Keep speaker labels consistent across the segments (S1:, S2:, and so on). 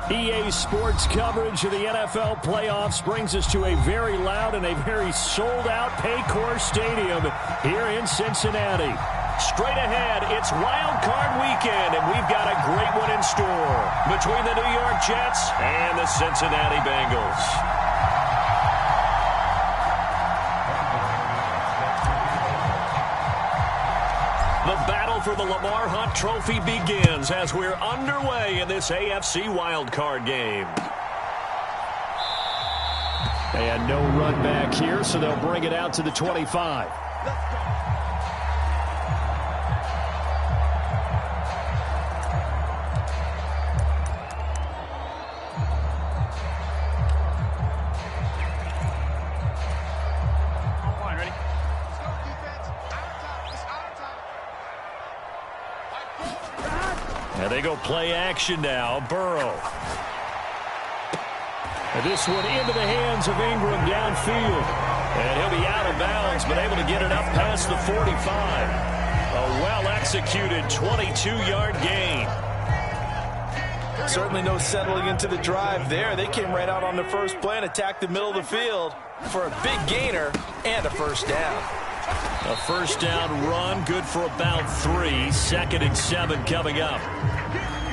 S1: EA Sports coverage of the NFL playoffs brings us to a very loud and a very sold-out Paycor Stadium here in Cincinnati. Straight ahead, it's Wild Card Weekend, and we've got a great one in store between the New York Jets and the Cincinnati Bengals. The battle for the Lamar Hunt Trophy begins as we're underway in this AFC wildcard game. And no run back here, so they'll bring it out to the 25. And they go play action now. Burrow. And this one into the hands of Ingram downfield. And he'll be out of bounds, but able to get it up past the 45. A well-executed 22-yard gain.
S2: Certainly no settling into the drive there. They came right out on the first play and attacked the middle of the field for a big gainer and a first down.
S1: A first down run, good for about 3. 2nd and 7 coming up.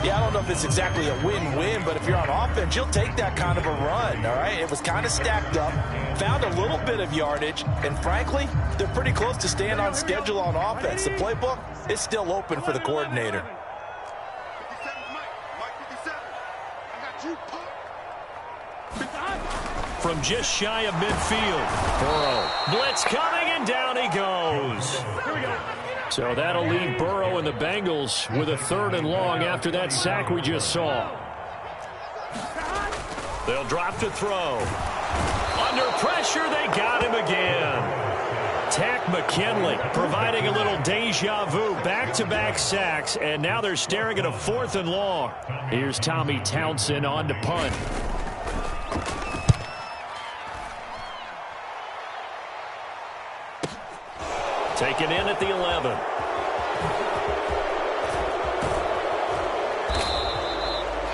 S2: Yeah, I don't know if it's exactly a win-win, but if you're on offense, you'll take that kind of a run, all right? It was kind of stacked up, found a little bit of yardage, and frankly, they're pretty close to staying on schedule on offense. The playbook is still open for the coordinator.
S1: From just shy of midfield, Burrow. Blitz coming, and down he goes. Here we go. So that'll leave Burrow and the Bengals with a 3rd and long after that sack we just saw. They'll drop to throw. Under pressure, they got him again. Tack McKinley providing a little deja vu, back-to-back sacks, and now they're staring at a 4th and long. Here's Tommy Townsend on to punt. Taken in at the 11.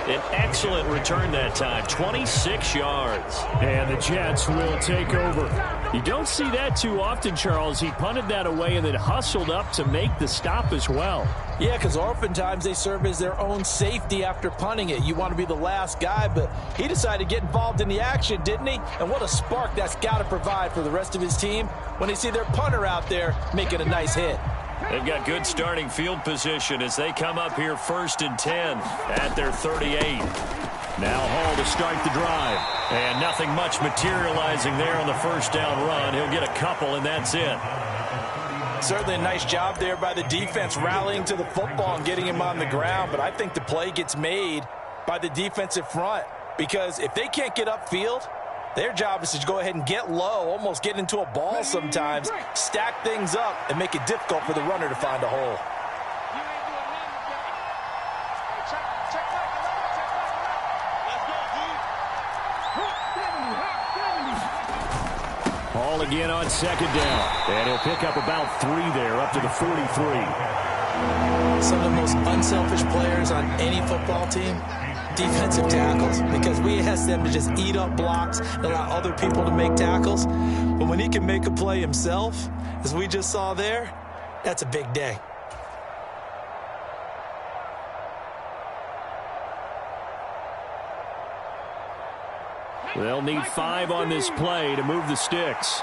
S1: An excellent return that time, 26 yards. And the Jets will take over. You don't see that too often, Charles. He punted that away and then hustled up to make the stop as well.
S2: Yeah, because oftentimes they serve as their own safety after punting it. You want to be the last guy, but he decided to get involved in the action, didn't he? And what a spark that's got to provide for the rest of his team when they see their punter out there making a nice hit.
S1: They've got good starting field position as they come up here 1st and 10 at their 38. Now Hall to start the drive. And nothing much materializing there on the first down run. He'll get a couple, and that's it.
S2: Certainly a nice job there by the defense rallying to the football and getting him on the ground. But I think the play gets made by the defensive front because if they can't get upfield, their job is to go ahead and get low, almost get into a ball sometimes, stack things up, and make it difficult for the runner to find a hole.
S1: Hall again on 2nd down. And he'll pick up about 3 there, up to the 43.
S3: Some of the most unselfish players on any football team, defensive tackles, because we ask them to just eat up blocks and allow other people to make tackles. But when he can make a play himself, as we just saw there, that's a big day.
S1: They'll need 5 on this play to move the sticks.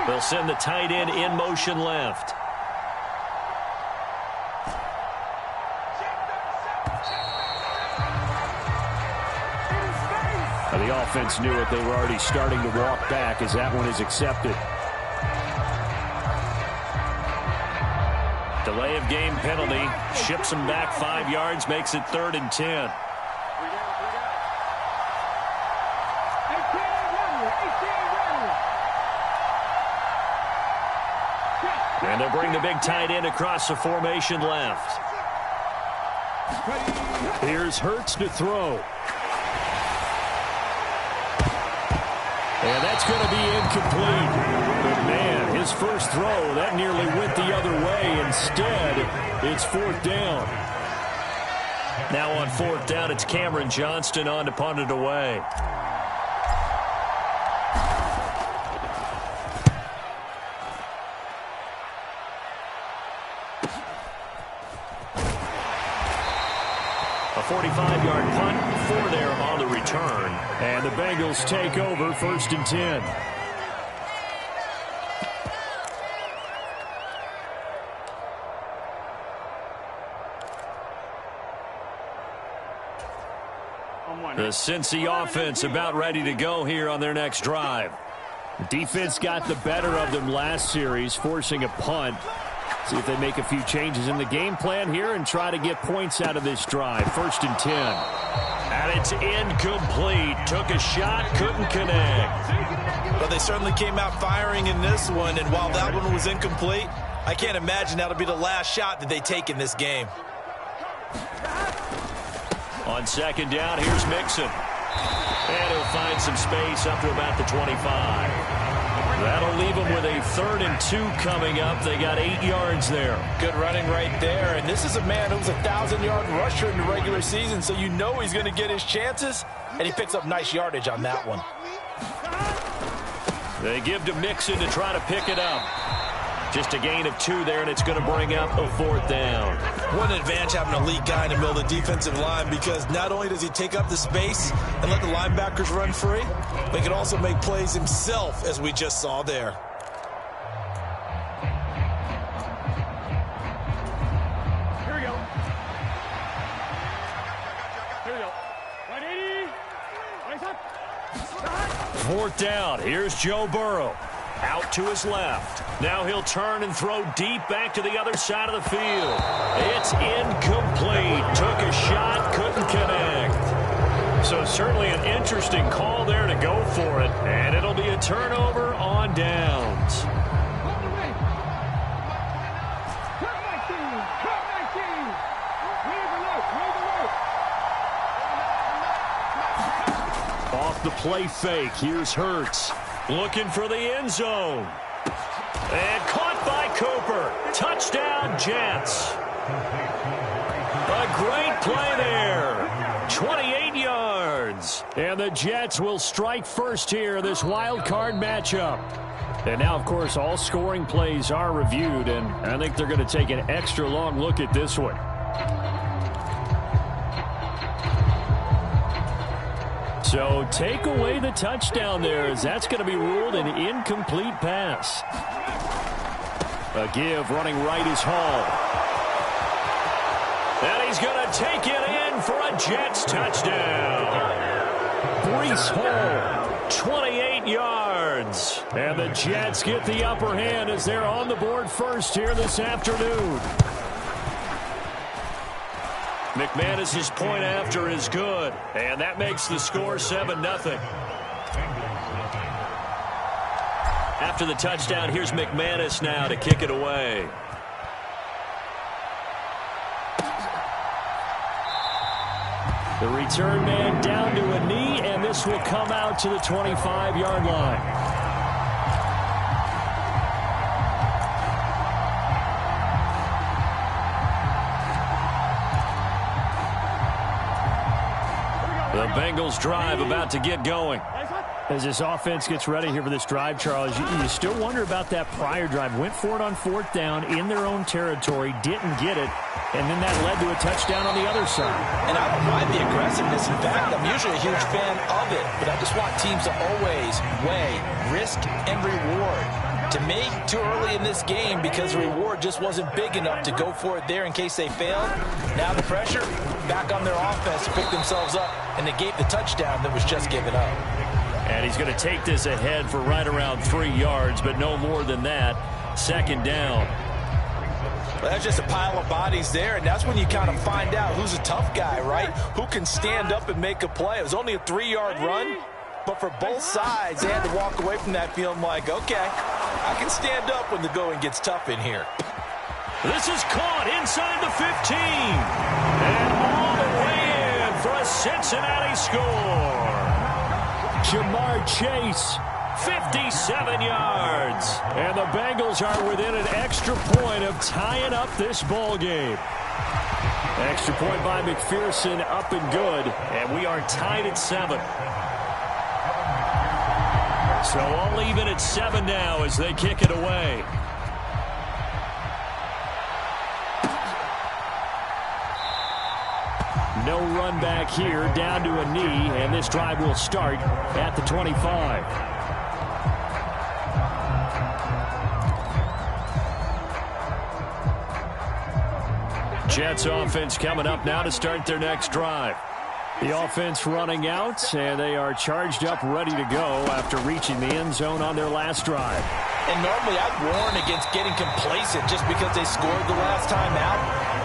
S1: They'll send the tight end in motion left. Now the offense knew it. They were already starting to walk back as that one is accepted. Delay of game penalty. Ships them back 5 yards. Makes it 3rd and 10. And they'll bring the big tight end across the formation left. Here's Hurts to throw. And that's going to be incomplete. But, man, his first throw, that nearly went the other way. Instead, it's 4th down. Now on 4th down, it's Cameron Johnston on to punt it away. A 45-yard punt, 4 there on the return. And the Bengals take over 1st and 10. The Cincy offense about ready to go here on their next drive. The defense got the better of them last series, forcing a punt. See if they make a few changes in the game plan here and try to get points out of this drive. 1st and 10. And it's incomplete. Took a shot, couldn't connect.
S2: But they certainly came out firing in this one, and while that one was incomplete, I can't imagine that'll be the last shot that they take in this game.
S1: On 2nd down, here's Mixon. And he'll find some space up to about the 25. That'll leave them with a 3rd and 2 coming up. They got 8 yards there.
S2: Good running right there. And this is a man who was a 1,000-yard rusher in the regular season, so you know he's going to get his chances. And he picks up nice yardage on that one.
S1: They give to Mixon to try to pick it up. Just a gain of 2 there, and it's going to bring up a 4th down.
S2: What an advantage having a elite guy in the middle of the defensive line, because not only does he take up the space and let the linebackers run free, but he can also make plays himself, as we just saw there.
S4: Here we go. Here we go. 180.
S1: 4th down. Here's Joe Burrow. Out to his left. Now he'll turn and throw deep back to the other side of the field. It's incomplete. Took a shot, couldn't connect. So certainly an interesting call there to go for it. And it'll be a turnover on downs. Off the play fake. Here's Hurts. Looking for the end zone. And caught by Cooper. Touchdown, Jets. A great play there. 28 yards. And the Jets will strike first here, this wild card matchup. And now, of course, all scoring plays are reviewed, and I think they're going to take an extra long look at this one. So take away the touchdown there, as that's going to be ruled an incomplete pass. A give running right is Hall. And he's going to take it in for a Jets touchdown. Breece Hall, 28 yards. And the Jets get the upper hand as they're on the board first here this afternoon. McManus's point after is good, and that makes the score 7-0. After the touchdown, here's McManus now to kick it away. The return man down to a knee, and this will come out to the 25-yard line. The Bengals drive about to get going. As this offense gets ready here for this drive, Charles, you still wonder about that prior drive. Went for it on 4th down in their own territory, didn't get it, and then that led to a touchdown on the other side.
S2: And I don't mind the aggressiveness. In fact, I'm usually a huge fan of it, but I just want teams to always weigh risk and reward. To me, too early in this game because the reward just wasn't big enough to go for it there in case they failed. Now the pressure back on their offense to pick themselves up and negate the touchdown that was just given up.
S1: And he's going to take this ahead for right around 3 yards, but no more than that. 2nd down.
S2: Well, that's just a pile of bodies there, and that's when you kind of find out who's a tough guy, right? Who can stand up and make a play. It was only a 3-yard run, but for both sides, they had to walk away from that feeling like, okay, I can stand up when the going gets tough in here.
S1: This is caught inside the 15. And all the way in for a Cincinnati score. Jamar Chase 57 yards. And the Bengals are within an extra point of tying up this ball game. Extra point by McPherson, up and good. And we are tied at 7. So all even at 7 now as they kick it away. No run back here, down to a knee, and this drive will start at the 25. Jets offense coming up now to start their next drive. The offense running out, and they are charged up, ready to go after reaching the end zone on their last drive.
S2: And normally I'd warn against getting complacent just because they scored the last time out.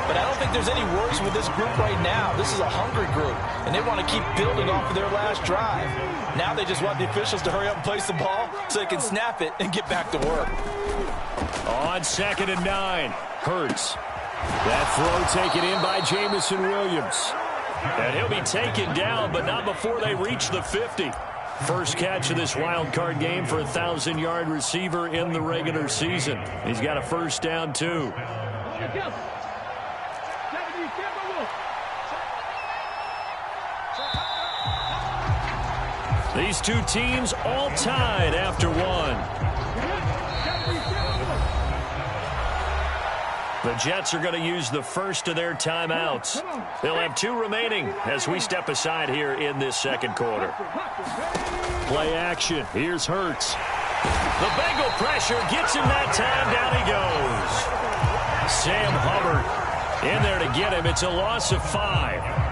S2: But I don't think there's any worries with this group right now. This is a hungry group, and they want to keep building off of their last drive. Now they just want the officials to hurry up and place the ball so they can snap it and get back to work.
S1: On 2nd and 9, Hurts. That throw taken in by Jamison Williams. And he'll be taken down, but not before they reach the 50. First catch of this wild card game for a 1,000-yard receiver in the regular season. He's got a first down, too. These two teams all tied after one. The Jets are going to use the first of their timeouts. They'll have 2 remaining as we step aside here in this second quarter. Play action. Here's Hurts. The Bengal pressure gets him that time. Down he goes. Sam Hubbard in there to get him. It's a loss of 5.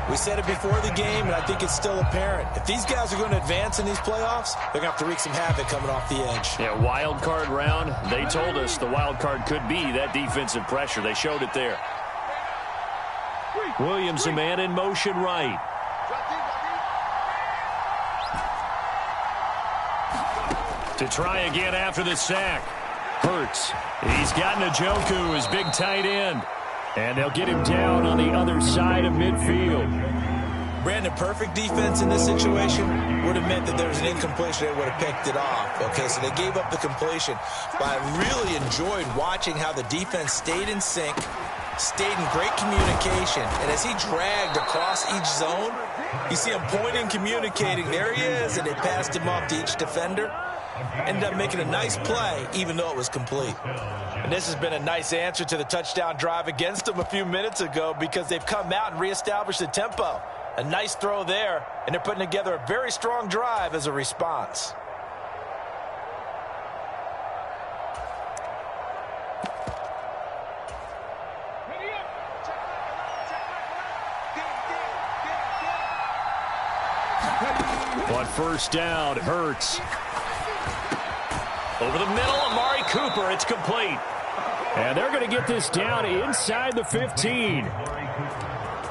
S3: We said it before the game, and I think it's still apparent. If these guys are going to advance in these playoffs, they're going to have to wreak some havoc coming off the edge.
S1: Yeah, wild card round. They told us the wild card could be that defensive pressure. They showed it there. Williams, a man in motion right. To try again after the sack. Hurts. He's got Njoku, his big tight end. And they'll get him down on the other side of midfield.
S3: Brandon, perfect defense in this situation would have meant that there was an incompletion. They would have picked it off. Okay, so they gave up the completion. But I really enjoyed watching how the defense stayed in sync, stayed in great communication. And as he dragged across each zone, you see him pointing, communicating. There he is, and they passed him off to each defender. Ended up making a nice play, even though it was complete.
S2: And this has been a nice answer to the touchdown drive against them a few minutes ago because they've come out and reestablished the tempo. A nice throw there, and they're putting together a very strong drive as a response.
S1: On first down, Hurts. Over the middle, Amari Cooper. It's complete. And they're going to get this down inside the 15.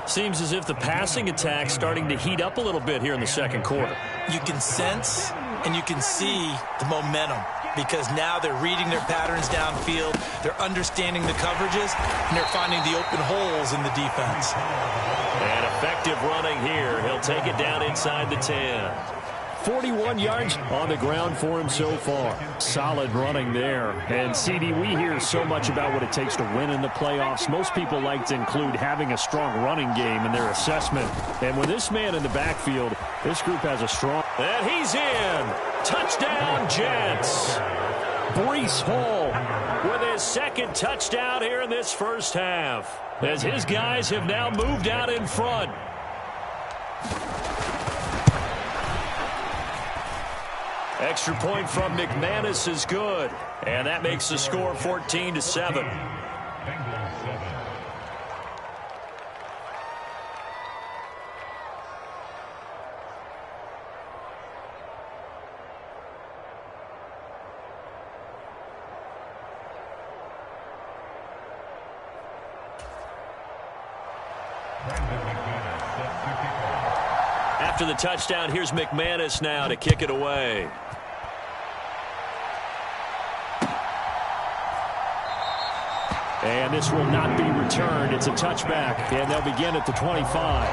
S1: Seems as if the passing attack's starting to heat up a little bit here in the second quarter.
S3: You can sense and you can see the momentum because now they're reading their patterns downfield, they're understanding the coverages, and they're finding the open holes in the defense.
S1: And effective running here. He'll take it down inside the 10. 41 yards on the ground for him so far. Solid running there. And, CD, we hear so much about what it takes to win in the playoffs. Most people like to include having a strong running game in their assessment. And with this man in the backfield, this group has a strong... And he's in. Touchdown, Jets. Breece Hall with his second touchdown here in this first half, as his guys have now moved out in front. Extra point from McManus is good, and that makes the score 14-7. After the touchdown, here's McManus now to kick it away. And this will not be returned. It's a touchback, and they'll begin at the 25.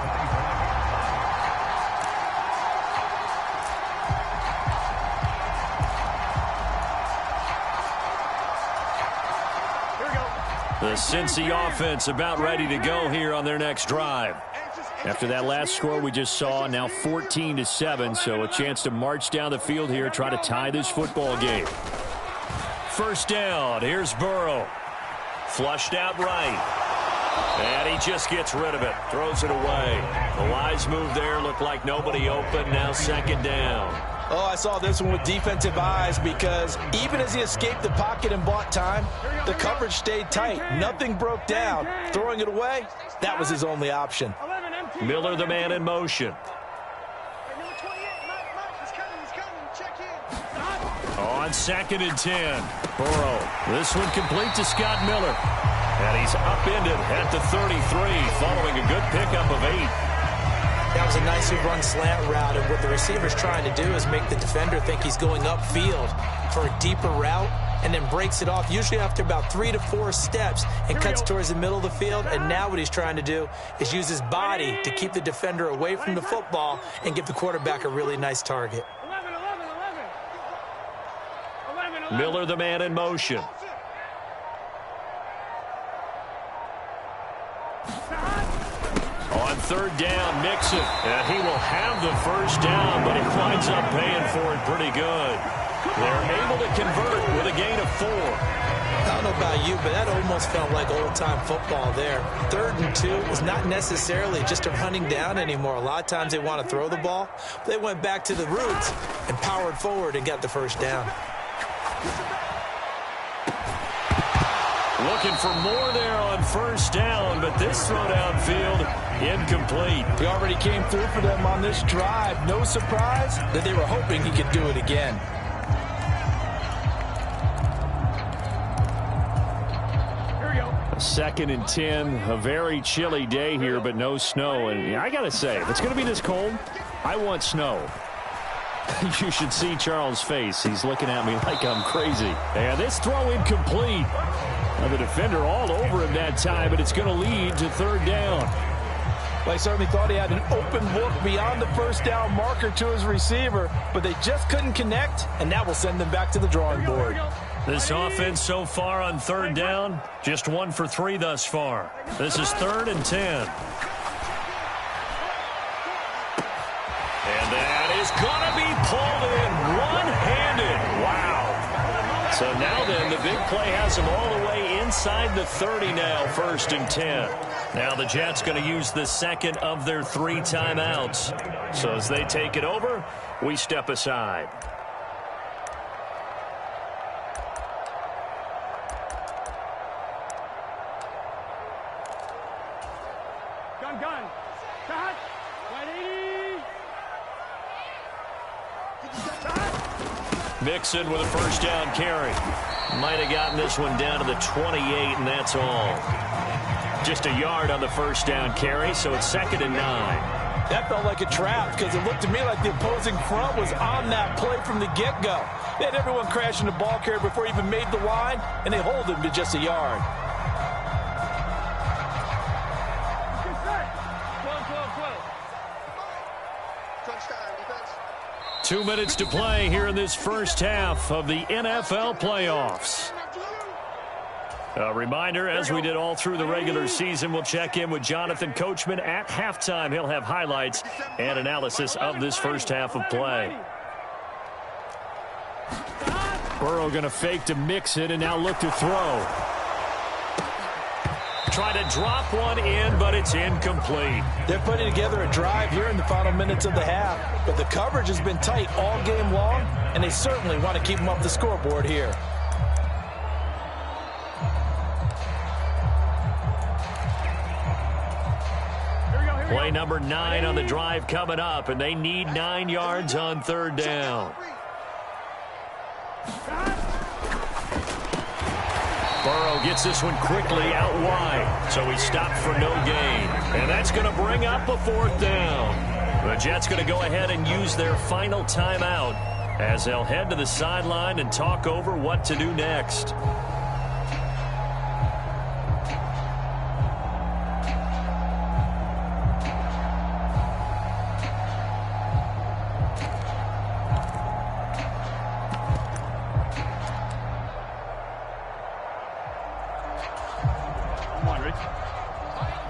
S1: The Cincy offense about ready to go here on their next drive. After that last score we just saw, now 14-7, so a chance to march down the field here, try to tie this football game. First down, here's Burrow. Flushed out right. And he just gets rid of it, throws it away. The wise move there, looked like nobody open, now second down.
S2: Oh, I saw this one with defensive eyes because even as he escaped the pocket and bought time, the coverage stayed tight. Nothing broke down. Throwing it away, that was his only option.
S1: Miller, the man in motion. On 2nd and 10. Burrow. This one complete to Scott Miller. And he's upended at the 33 following a good pickup of 8.
S3: That was a nicely run slant route, and what the receiver's trying to do is make the defender think he's going upfield for a deeper route and then breaks it off, usually after about 3 to 4 steps, and cuts towards the middle of the field. And now what he's trying to do is use his body to keep the defender away from the football and give the quarterback a really nice target.
S1: Miller, the man in motion. On 3rd down, Mixon, and he will have the first down, but he winds up paying for it pretty good. They're able to convert with a gain of 4.
S3: I don't know about you, but that almost felt like old-time football there. 3rd and 2 is not necessarily just a running down anymore. A lot of times they want to throw the ball. They went back to the roots and powered forward and got the first down.
S1: Looking for more there on 1st down, but this throw downfield incomplete.
S2: He already came through for them on this drive. No surprise that they were hoping he could do it again.
S4: Here we go.
S1: 2nd and 10, a very chilly day here, but no snow. And I got to say, if it's going to be this cold, I want snow. You should see Charles' face. He's looking at me like I'm crazy. And this throw incomplete. Now the defender all over him that time, but it's going to lead to 3rd down.
S2: Well, I certainly thought he had an open look beyond the first down marker to his receiver, but they just couldn't connect, and that will send them back to the drawing board.
S1: This offense so far on 3rd down, just 1 for 3 thus far. This is 3rd and 10. And that is going to be pulled in one-handed. Wow. So now then, the big play has them all the way inside the 30 now, 1st and 10. Now the Jets going to use the second of their 3 timeouts. So as they take it over, we step aside.
S4: Gun. Cut. 180.
S1: Mixon with a first down carry. Might have gotten this one down to the 28, and that's all. Just a yard on the first down carry, so it's 2nd and 9.
S2: That felt like a trap because it looked to me like the opposing front was on that play from the get-go. They had everyone crashing the ball carrier before he even made the line, and they hold him to just a yard.
S1: 2 minutes to play here in this first half of the NFL playoffs. A reminder, as we did all through the regular season, we'll check in with Jonathan Coachman at halftime. He'll have highlights and analysis of this first half of play. Burrow going to fake to Mixon and now look to throw. Try to drop one in, but it's incomplete.
S2: They're putting together a drive here in the final minutes of the half, but the coverage has been tight all game long, and they certainly want to keep them off the scoreboard here.
S1: Play number 9 on the drive coming up, and they need 9 yards on 3rd down. Burrow gets this one quickly out wide, so he stopped for no gain. And that's going to bring up a 4th down. The Jets going to go ahead and use their final timeout as they'll head to the sideline and talk over what to do next.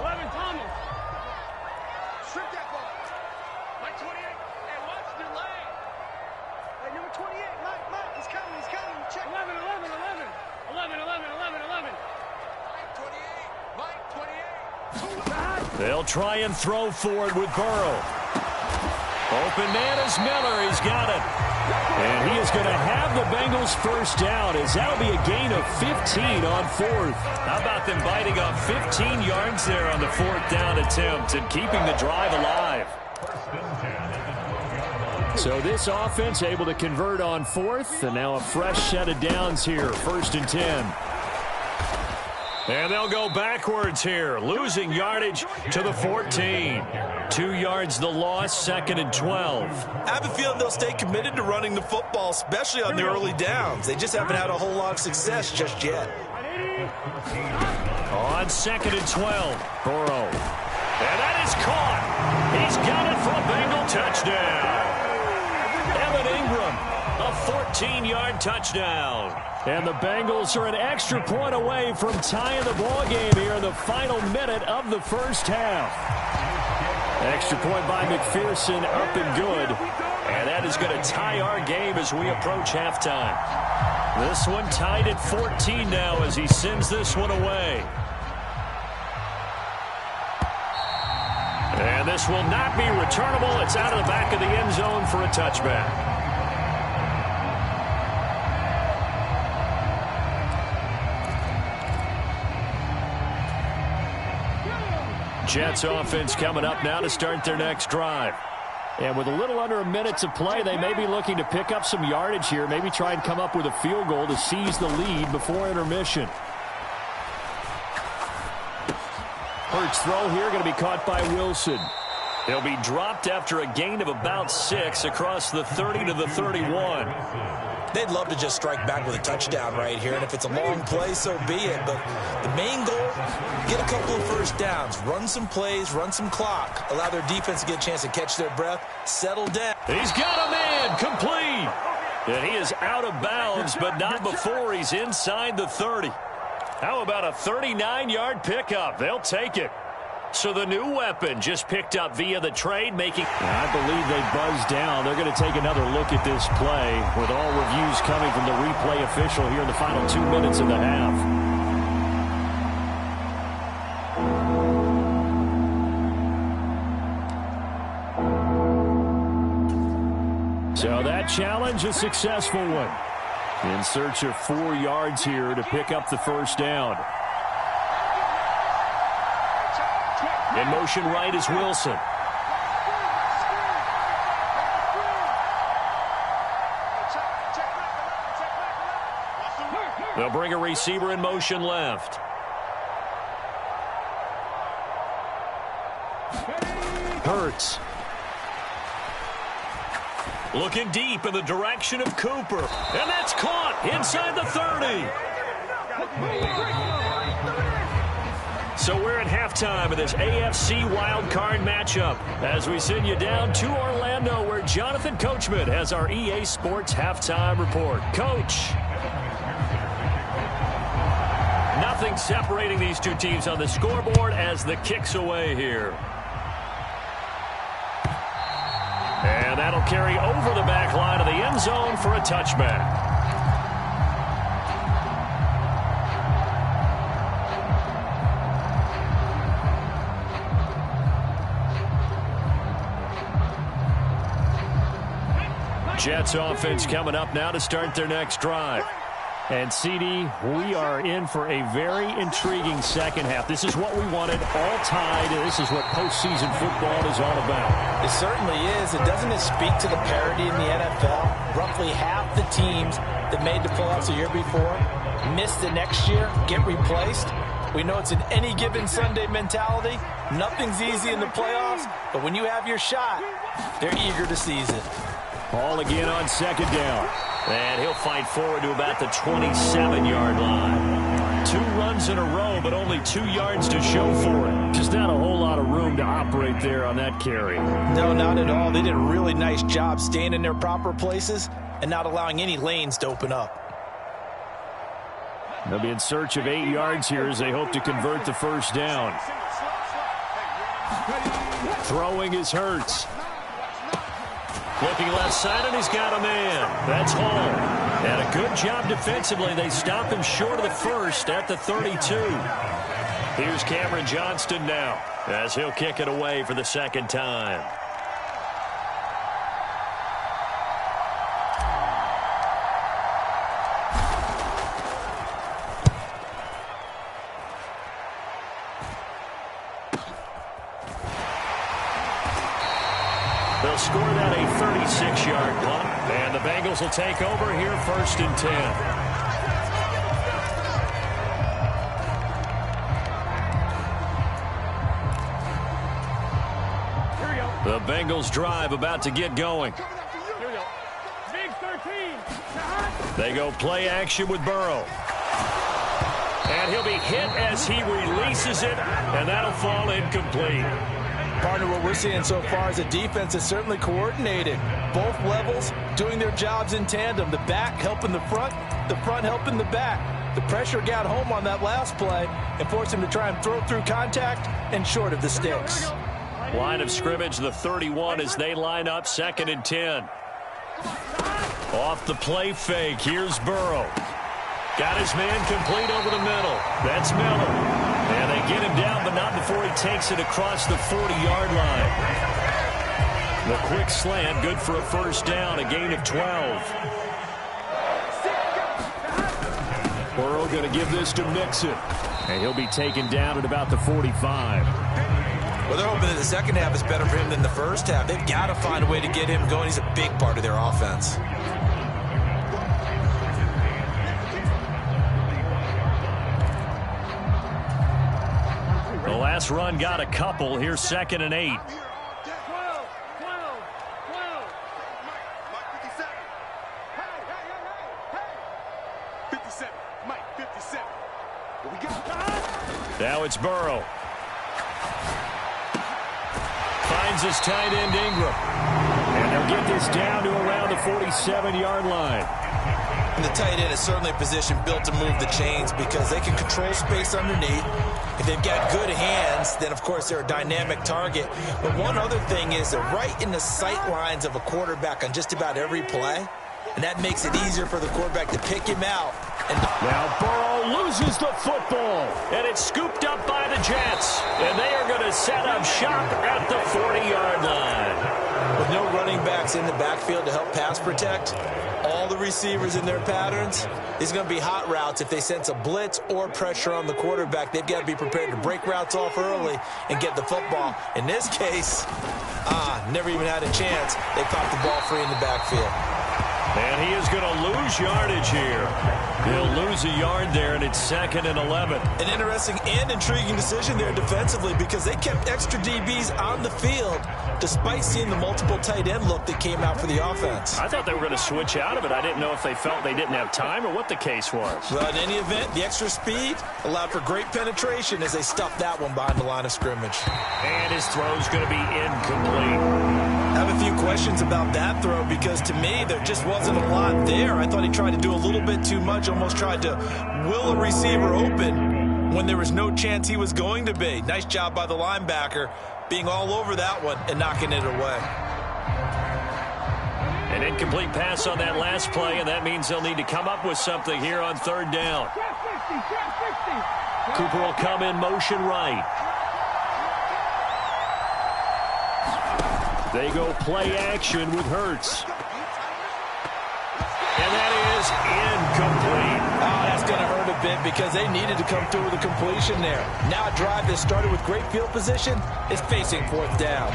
S4: 11, Thomas. Strip that ball. Mike 28. Hey, watch the lane. Hey, number 28. Mike, he's coming. Check. 11. 11. Mike 28.
S1: They'll try and throw for it with Burrow. Open man is Miller. He's got it. And he is going to have the Bengals first down, as that'll be a gain of 15 on fourth. How about them biting off 15 yards there on the fourth down attempt and keeping the drive alive? So this offense able to convert on fourth, and now a fresh set of downs here, 1st and 10. And they'll go backwards here, losing yardage to the 14. 2 yards the loss, 2nd and 12.
S2: I have a feeling they'll stay committed to running the football, especially on the early downs. They just haven't had a whole lot of success just yet.
S1: On 2nd and 12, Burrow. And that is caught. He's got it for a Bengal touchdown. Evan Ingram, a 14-yard touchdown. And the Bengals are an extra point away from tying the ball game here in the final minute of the first half. Extra point by McPherson, up and good. And that is going to tie our game as we approach halftime. This one tied at 14 now as he sends this one away. And this will not be returnable. It's out of the back of the end zone for a touchback. Jets offense coming up now to start their next drive. And with a little under a minute to play, they may be looking to pick up some yardage here, maybe try and come up with a field goal to seize the lead before intermission. Hurts throw here going to be caught by Wilson. He'll be dropped after a gain of about 6 across the 30 to the 31.
S2: They'd love to just strike back with a touchdown right here, and if it's a long play, so be it. But the main goal, get a couple of first downs, run some plays, run some clock, allow their defense to get a chance to catch their breath, settle down.
S1: He's got a man, complete. And he is out of bounds, but not before he's inside the 30. How about a 39-yard pickup? They'll take it. So the new weapon just picked up via the trade, making... I believe they buzzed down. They're going to take another look at this play with all reviews coming from the replay official here in the final 2 minutes of the half. So that challenge, a successful one. In search of 4 yards here to pick up the first down. In motion right is Wilson. They'll bring a receiver in motion left. Hurts. Looking deep in the direction of Cooper. And that's caught inside the 30. So we're at halftime of this AFC wildcard matchup as we send you down to Orlando, where Jonathan Coachman has our EA Sports halftime report. Coach. Nothing separating these two teams on the scoreboard as the kick's away here. And that'll carry over the back line of the end zone for a touchback. Jets offense coming up now to start their next drive. And, CD, we are in for a very intriguing second half. This is what we wanted, all tied. This is what postseason football is all about.
S3: It certainly is. And doesn't it speak to the parity in the NFL? Roughly half the teams that made the playoffs the year before miss the next year, get replaced. We know it's an any given Sunday mentality. Nothing's easy in the playoffs, but when you have your shot, they're eager to seize it.
S1: Ball again on second down. And he'll fight forward to about the 27-yard line. 2 runs in a row, but only 2 yards to show for it. Just not a whole lot of room to operate there on that carry.
S3: No, not at all. They did a really nice job staying in their proper places and not allowing any lanes to open up.
S1: They'll be in search of 8 yards here as they hope to convert the first down. Throwing is Hurts. Looking left side, and he's got a man. That's Hall. And a good job defensively. They stop him short of the first at the 32. Here's Cameron Johnston now as he'll kick it away for the second time. They'll score that a 36-yard punt, and the Bengals will take over here 1st and 10. The Bengals drive about to get going.
S4: Big 13.
S1: They go play action with Burrow. And he'll be hit as he releases it, and that'll fall incomplete.
S2: Partner, what we're seeing so far is a defense is certainly coordinated. Both levels doing their jobs in tandem. The back helping the front helping the back. The pressure got home on that last play and forced him to try and throw through contact and short of the sticks.
S1: Line of scrimmage, the 31 as they line up 2nd and 10. Off the play fake, here's Burrow. Got his man complete over the middle. That's Miller. And they get him down, but not before he takes it across the 40-yard line. The quick slant, good for a first down, a gain of 12. Burrow going to give this to Mixon. And he'll be taken down at about the 45.
S2: Well, they're hoping that the second half is better for him than the first half. They've got to find a way to get him going. He's a big part of their offense.
S1: The last run got a couple. Here's 2nd and 8.
S4: 12. 57. Mike, 57. What we got?
S1: Now it's Burrow. Finds his tight end Ingram. And they'll get this down to around the 47-yard line.
S2: And the tight end is certainly a position built to move the chains because they can control space underneath. If they've got good hands, then, of course, they're a dynamic target. But one other thing is they're right in the sight lines of a quarterback on just about every play. And that makes it easier for the quarterback to pick him out. And
S1: now Burrow loses the football. And it's scooped up by the Jets. And they are going to set up shop at the 40-yard line.
S2: With no running backs in the backfield to help pass protect, all the receivers in their patterns, these are going to be hot routes. If they sense a blitz or pressure on the quarterback, they've got to be prepared to break routes off early and get the football. In this case, never even had a chance. They popped the ball free in the backfield.
S1: And he is going to lose yardage here. He'll lose a yard there, and it's 2nd and 11.
S2: An interesting and intriguing decision there defensively because they kept extra DBs on the field despite seeing the multiple tight end look that came out for the offense.
S1: I thought they were going to switch out of it. I didn't know if they felt they didn't have time or what the case was.
S2: Well, in any event, the extra speed allowed for great penetration as they stuffed that one behind the line of scrimmage.
S1: And his throw's going to be incomplete.
S2: I have a few questions about that throw because to me there just wasn't a lot there. I thought he tried to do a little bit too much, almost tried to will a receiver open when there was no chance he was going to be. Nice job by the linebacker being all over that one and knocking it away.
S1: An incomplete pass on that last play, and that means they'll need to come up with something here on 3rd down. Cooper will come in motion right. They go play action with Hurts. And that is incomplete.
S2: Oh, that's going to hurt a bit because they needed to come through with a completion there. Now a drive that started with great field position is facing 4th down.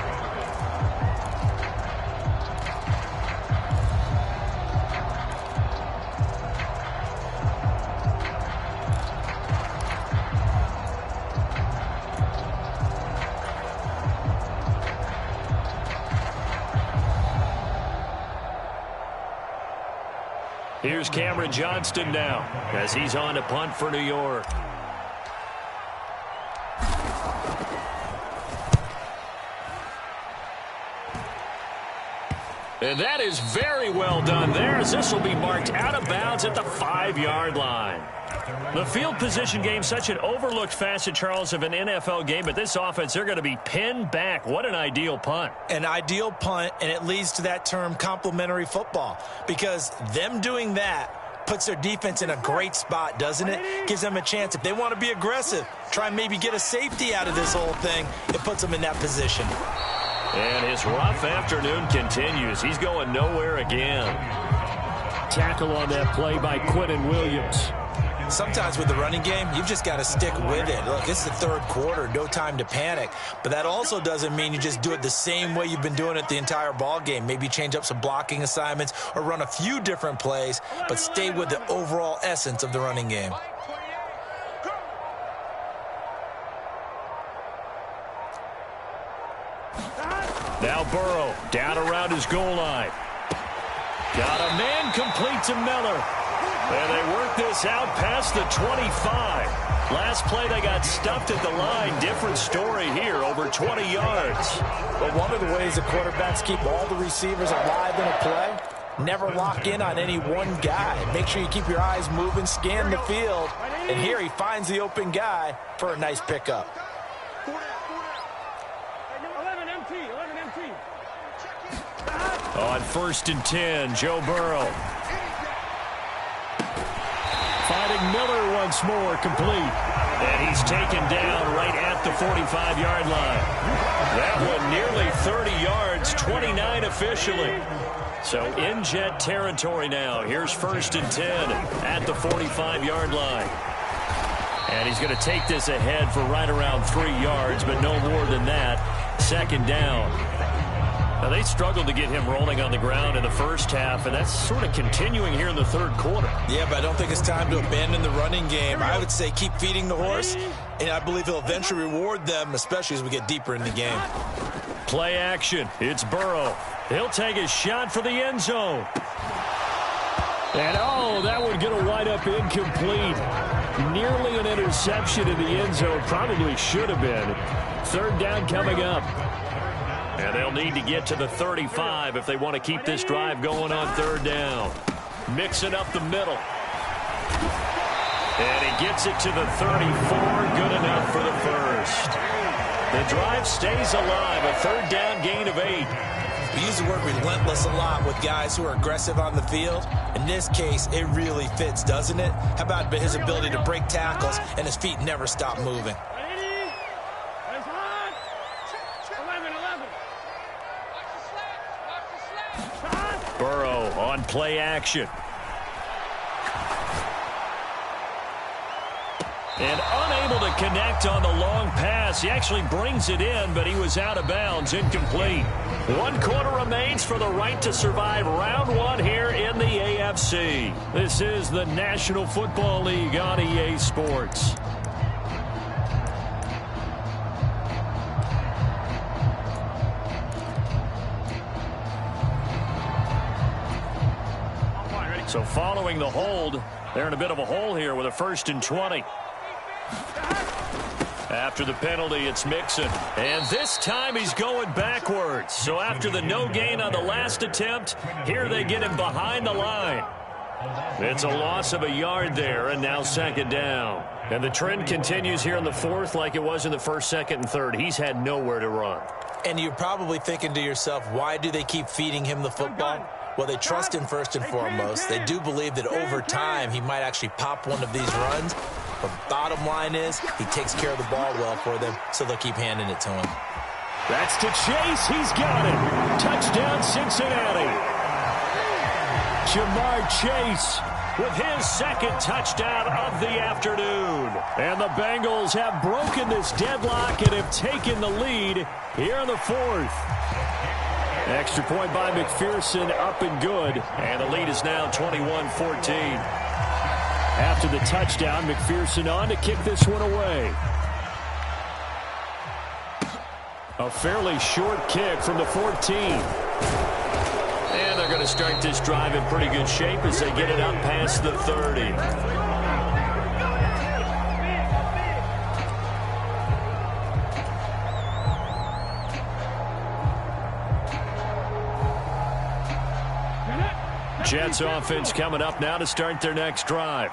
S1: Here's Cameron Johnston now as he's on to punt for New York. And that is very well done there as this will be marked out of bounds at the 5-yard line. The field position game, such an overlooked facet, Charles, of an NFL game, but this offense, they're going to be pinned back. What an ideal punt.
S2: An ideal punt, and it leads to that term complementary football, because them doing that puts their defense in a great spot, doesn't it? Gives them a chance. If they want to be aggressive, try and maybe get a safety out of this whole thing, it puts them in that position.
S1: And his rough afternoon continues. He's going nowhere again. Tackle on that play by Quinnen Williams.
S2: Sometimes with the running game, you've just got to stick with it. Look, this is the third quarter, no time to panic. But that also doesn't mean you just do it the same way you've been doing it the entire ball game. Maybe change up some blocking assignments or run a few different plays, but stay with the overall essence of the running game.
S1: Now Burrow down around his goal line. Got a man complete to Miller. And they work this out past the 25. Last play, they got stuffed at the line. Different story here, over 20 yards.
S2: But one of the ways the quarterbacks keep all the receivers alive in a play, never lock in on any one guy. Make sure you keep your eyes moving, scan the field. And here he finds the open guy for a nice pickup.
S4: 11 MT.
S1: On 1st and 10, Joe Burrow. Finding Miller once more, complete. And he's taken down right at the 45-yard line. That one nearly 30 yards, 29 officially. So in Jet territory now. Here's 1st and 10 at the 45-yard line. And he's going to take this ahead for right around 3 yards, but no more than that. 2nd down. Now, they struggled to get him rolling on the ground in the first half, and that's sort of continuing here in the third quarter.
S2: Yeah, but I don't think it's time to abandon the running game. I would say keep feeding the horse, and I believe he'll eventually reward them, especially as we get deeper in the game.
S1: Play action. It's Burrow. He'll take a shot for the end zone. And, oh, that one going to wind up incomplete. Nearly an interception in the end zone. Probably should have been. 3rd down coming up. And they'll need to get to the 35 if they want to keep this drive going on 3rd down. Mixing up the middle. And he gets it to the 34. Good enough for the first. The drive stays alive. A 3rd down gain of 8.
S2: We use the word relentless a lot with guys who are aggressive on the field. In this case, it really fits, doesn't it? How about his ability to break tackles and his feet never stop moving?
S1: Burrow on play action. And unable to connect on the long pass. He actually brings it in, but he was out of bounds, incomplete. 1 quarter remains for the right to survive round 1 here in the AFC. This is the National Football League on EA Sports. So following the hold, they're in a bit of a hole here with a 1st and 20. After the penalty, it's Mixon. And this time he's going backwards. So after the no gain on the last attempt, here they get him behind the line. It's a loss of a yard there, and now 2nd down. And the trend continues here in the 4th like it was in the 1st, 2nd, and 3rd. He's had nowhere to run.
S2: And you're probably thinking to yourself, why do they keep feeding him the football? Well, they trust him first and foremost. They do believe that over time he might actually pop one of these runs. But bottom line is he takes care of the ball well for them, so they'll keep handing it to him.
S1: That's to Chase. He's got it. Touchdown, Cincinnati. Jamar Chase with his 2nd touchdown of the afternoon. And the Bengals have broken this deadlock and have taken the lead here in the 4th. Extra point by McPherson, up and good. And the lead is now 21-14. After the touchdown, McPherson on to kick this one away. A fairly short kick from the 14. And they're going to start this drive in pretty good shape as they get it up past the 30. Jets offense coming up now to start their next drive.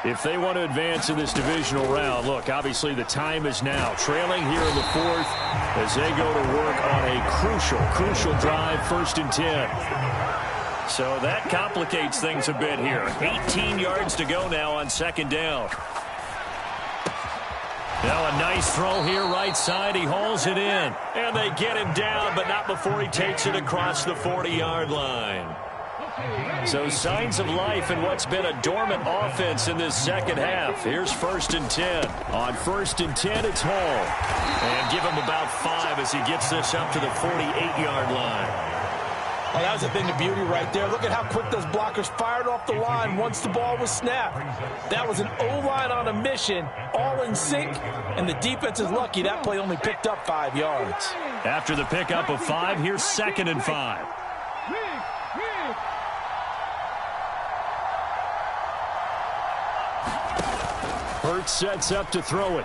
S1: if they want to advance in this divisional round. Look, obviously the time is now. Trailing here in the fourth as they go to work on a crucial drive, 1st and 10. So that complicates things a bit here. 18 yards to go now on 2nd down. Now a nice throw here right side. He hauls it in. And they get him down, but not before he takes it across the 40-yard line. So signs of life in what's been a dormant offense in this second half. Here's 1st and 10. On 1st and 10, it's Hall. And give him about 5 as he gets this up to the 48-yard line.
S2: Oh, that was a thing of beauty right there. Look at how quick those blockers fired off the line once the ball was snapped. That was an O-line on a mission, all in sync, and the defense is lucky that play only picked up 5 yards.
S1: After the pickup of 5, here's 2nd and 5. Hurts sets up to throw it.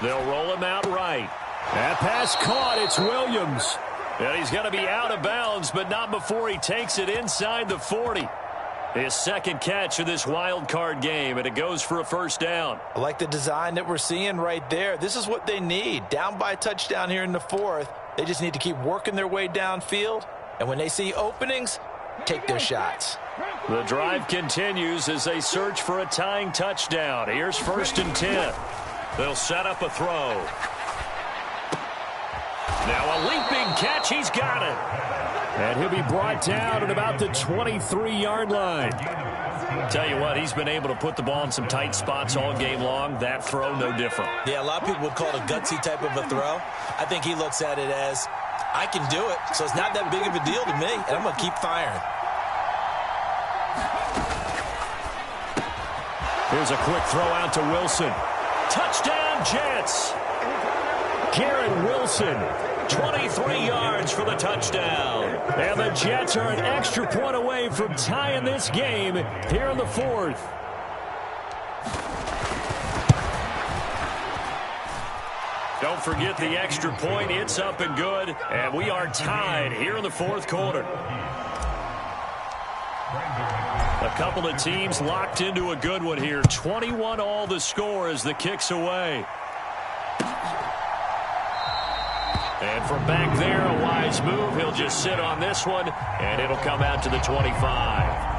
S1: They'll roll him out right. That pass caught. It's Williams. And he's going to be out of bounds, but not before he takes it inside the 40. His second catch of this wild card game, and it goes for a 1st down.
S2: I like the design that we're seeing right there. This is what they need. Down by a touchdown here in the 4th. They just need to keep working their way downfield. And when they see openings, take their shots.
S1: The drive continues as they search for a tying touchdown. Here's 1st and 10. They'll set up a throw. Now a leaping catch. He's got it. And he'll be brought down at about the 23-yard line. Tell you what, he's been able to put the ball in some tight spots all game long. That throw, no different.
S2: Yeah, a lot of people would call it a gutsy type of a throw. I think he looks at it as, I can do it, so it's not that big of a deal to me, and I'm going to keep firing.
S1: Here's a quick throw out to Wilson. Touchdown, Jets. Garrett Wilson, 23 yards for the touchdown. And the Jets are an extra point away from tying this game here in the 4th. Don't forget the extra point. It's up and good. And we are tied here in the 4th quarter. A couple of teams locked into a good one here. 21 all the score as the kick's away. And from back there, a wise move. He'll just sit on this one, and it'll come out to the 25.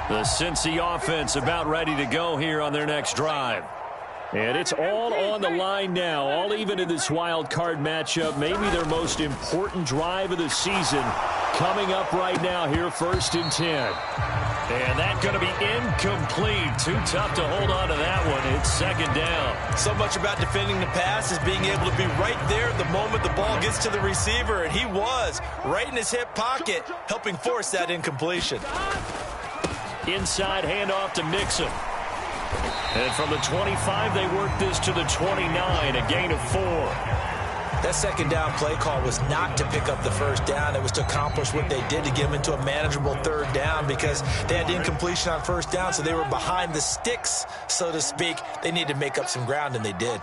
S1: The Cincy offense about ready to go here on their next drive. And it's all on the line now, all even in this wild card matchup. Maybe their most important drive of the season coming up right now here, 1st and 10. And that's going to be incomplete. Too tough to hold on to that one. It's 2nd down.
S2: So much about defending the pass is being able to be right there at the moment the ball gets to the receiver. And he was right in his hip pocket, helping force that incompletion.
S1: Inside handoff to Mixon. And from the 25, they work this to the 29, a gain of 4.
S2: That 2nd down play call was not to pick up the 1st down. It was to accomplish what they did to get them into a manageable 3rd down because they had incompletion on 1st down, so they were behind the sticks, so to speak. They needed to make up some ground, and they did.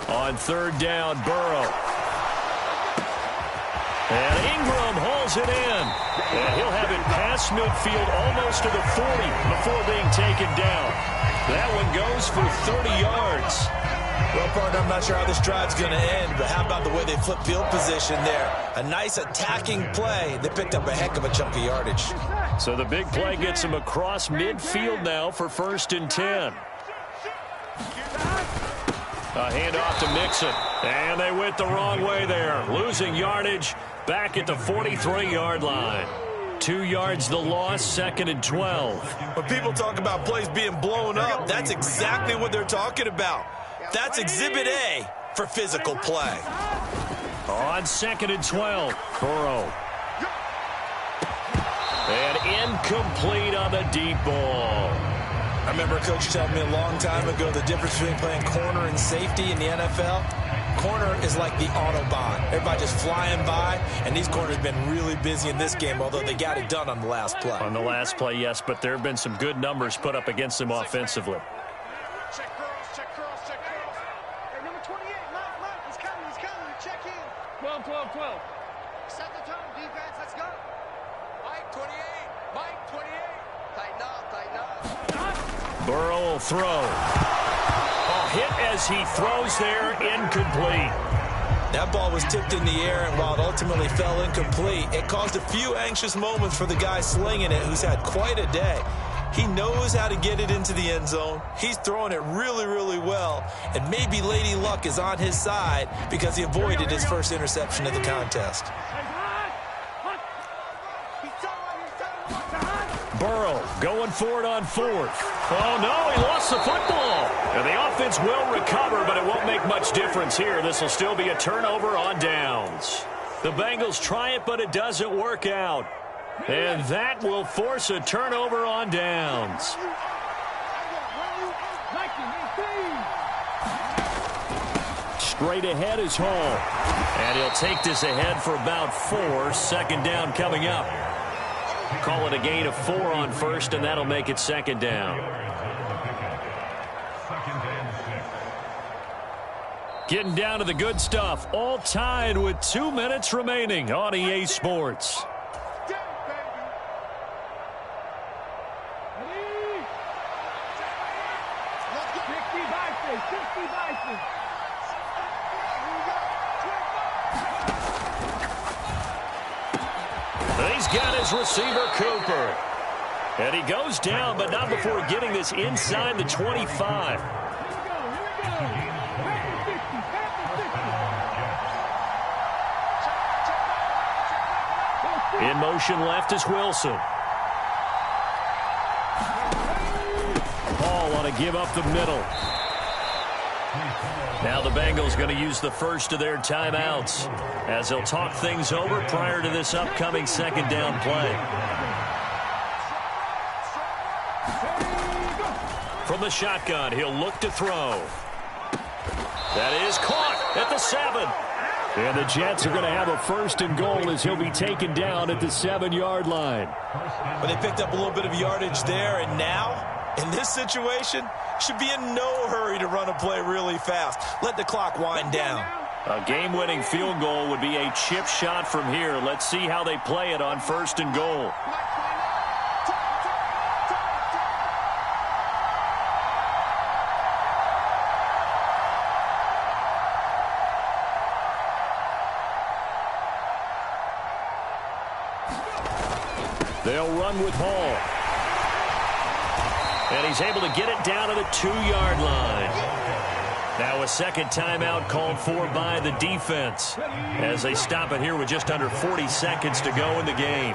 S1: On 3rd down, Burrow. And Ingram hauls it in. And he'll have it past midfield almost to the 40 before being taken down. That one goes for 30 yards.
S2: Well, partner, I'm not sure how this drive's going to end, but how about the way they flip field position there? A nice attacking play. They picked up a heck of a chunk of yardage.
S1: So the big play gets them across midfield now for 1st and 10. A handoff to Mixon. And they went the wrong way there. Losing yardage back at the 43-yard line. 2 yards the loss, 2nd and 12.
S2: When people talk about plays being blown up, that's exactly what they're talking about. That's Exhibit A for physical play.
S1: On 2nd and 12, Burrow. And incomplete on the deep ball.
S2: I remember a coach telling me a long time ago the difference between playing corner and safety in the NFL.
S3: corner is like the Autobahn. Everybody just flying by, and these corners have been really busy in this game, although they got it done on the last play.
S1: On the last play, yes, but there have been some good numbers put up against them offensively.
S4: Check girls, check girls, check girls. Hey, number 28, Mike, he's coming, check in. 12, 12, 12. Set the tone, defense, let's go. Mike, 28, Mike, 28. Tighten up, tighten up.
S1: Burrow will throw. A hit as he throws there, incomplete.
S3: That ball was tipped in the air, and while it ultimately fell incomplete, it caused a few anxious moments for the guy slinging it, who's had quite a day. He knows how to get it into the end zone. He's throwing it really, really well, and maybe Lady Luck is on his side because he avoided his first interception of the contest.
S1: Burrow going for it on fourth. Oh, no, he lost the football. And the offense will recover, but it won't make much difference here. This will still be a turnover on downs. The Bengals try it, but it doesn't work out. And that will force a turnover on downs. Straight ahead is Hall. And he'll take this ahead for about 4. Second down coming up. Call it a gain of 4 on first, and that'll make it second down. Getting down to the good stuff. All tied with 2 minutes remaining on EA Sports. He's got his receiver, Cooper. And he goes down, but not before getting this inside the 25. In motion left is Wilson. Hall on to give up the middle. Now the Bengals going to use the first of their timeouts as they'll talk things over prior to this upcoming second down play. From the shotgun, he'll look to throw. That is caught at the 7. And the Jets are going to have a first and goal as he'll be taken down at the 7-yard line.
S3: But they picked up a little bit of yardage there, and now, in this situation, should be in no hurry to run a play really fast. Let the clock wind down.
S1: A game-winning field goal would be a chip shot from here. Let's see how they play it on first and goal. They'll run with Hall. And he's able to get it down to the 2-yard line. Now a second timeout called for by the defense as they stop it here with just under 40 seconds to go in the game.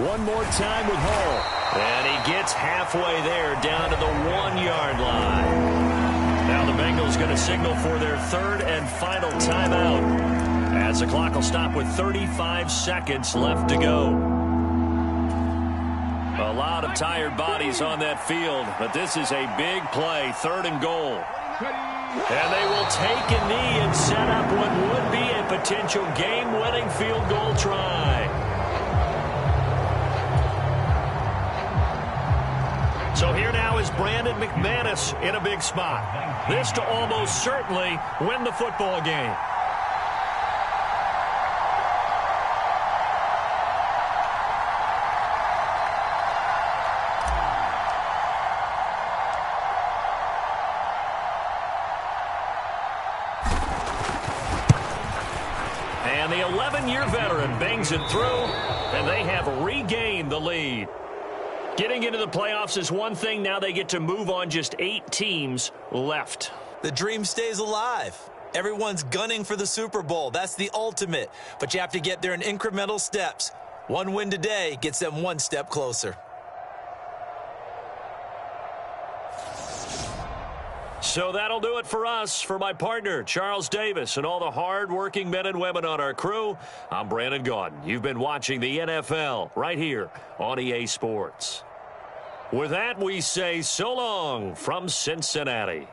S1: One more time with Hall. And he gets halfway there down to the 1-yard line. Now the Bengals going to signal for their third and final timeout as the clock will stop with 35 seconds left to go. A lot of tired bodies on that field, but this is a big play, third and goal. And they will take a knee and set up what would be a potential game-winning field goal try. So here now is Brandon McManus in a big spot. This to almost certainly win the football game. And the 11-year veteran bangs it through, and they have regained the lead. Getting into the playoffs is one thing. Now they get to move on. Just 8 teams left.
S3: The dream stays alive. Everyone's gunning for the Super Bowl. That's the ultimate. But you have to get there in incremental steps. One win today gets them one step closer.
S1: So that'll do it for us. For my partner, Charles Davis, and all the hard-working men and women on our crew, I'm Brandon Gaudin. You've been watching the NFL right here on EA Sports. With that, we say so long from Cincinnati.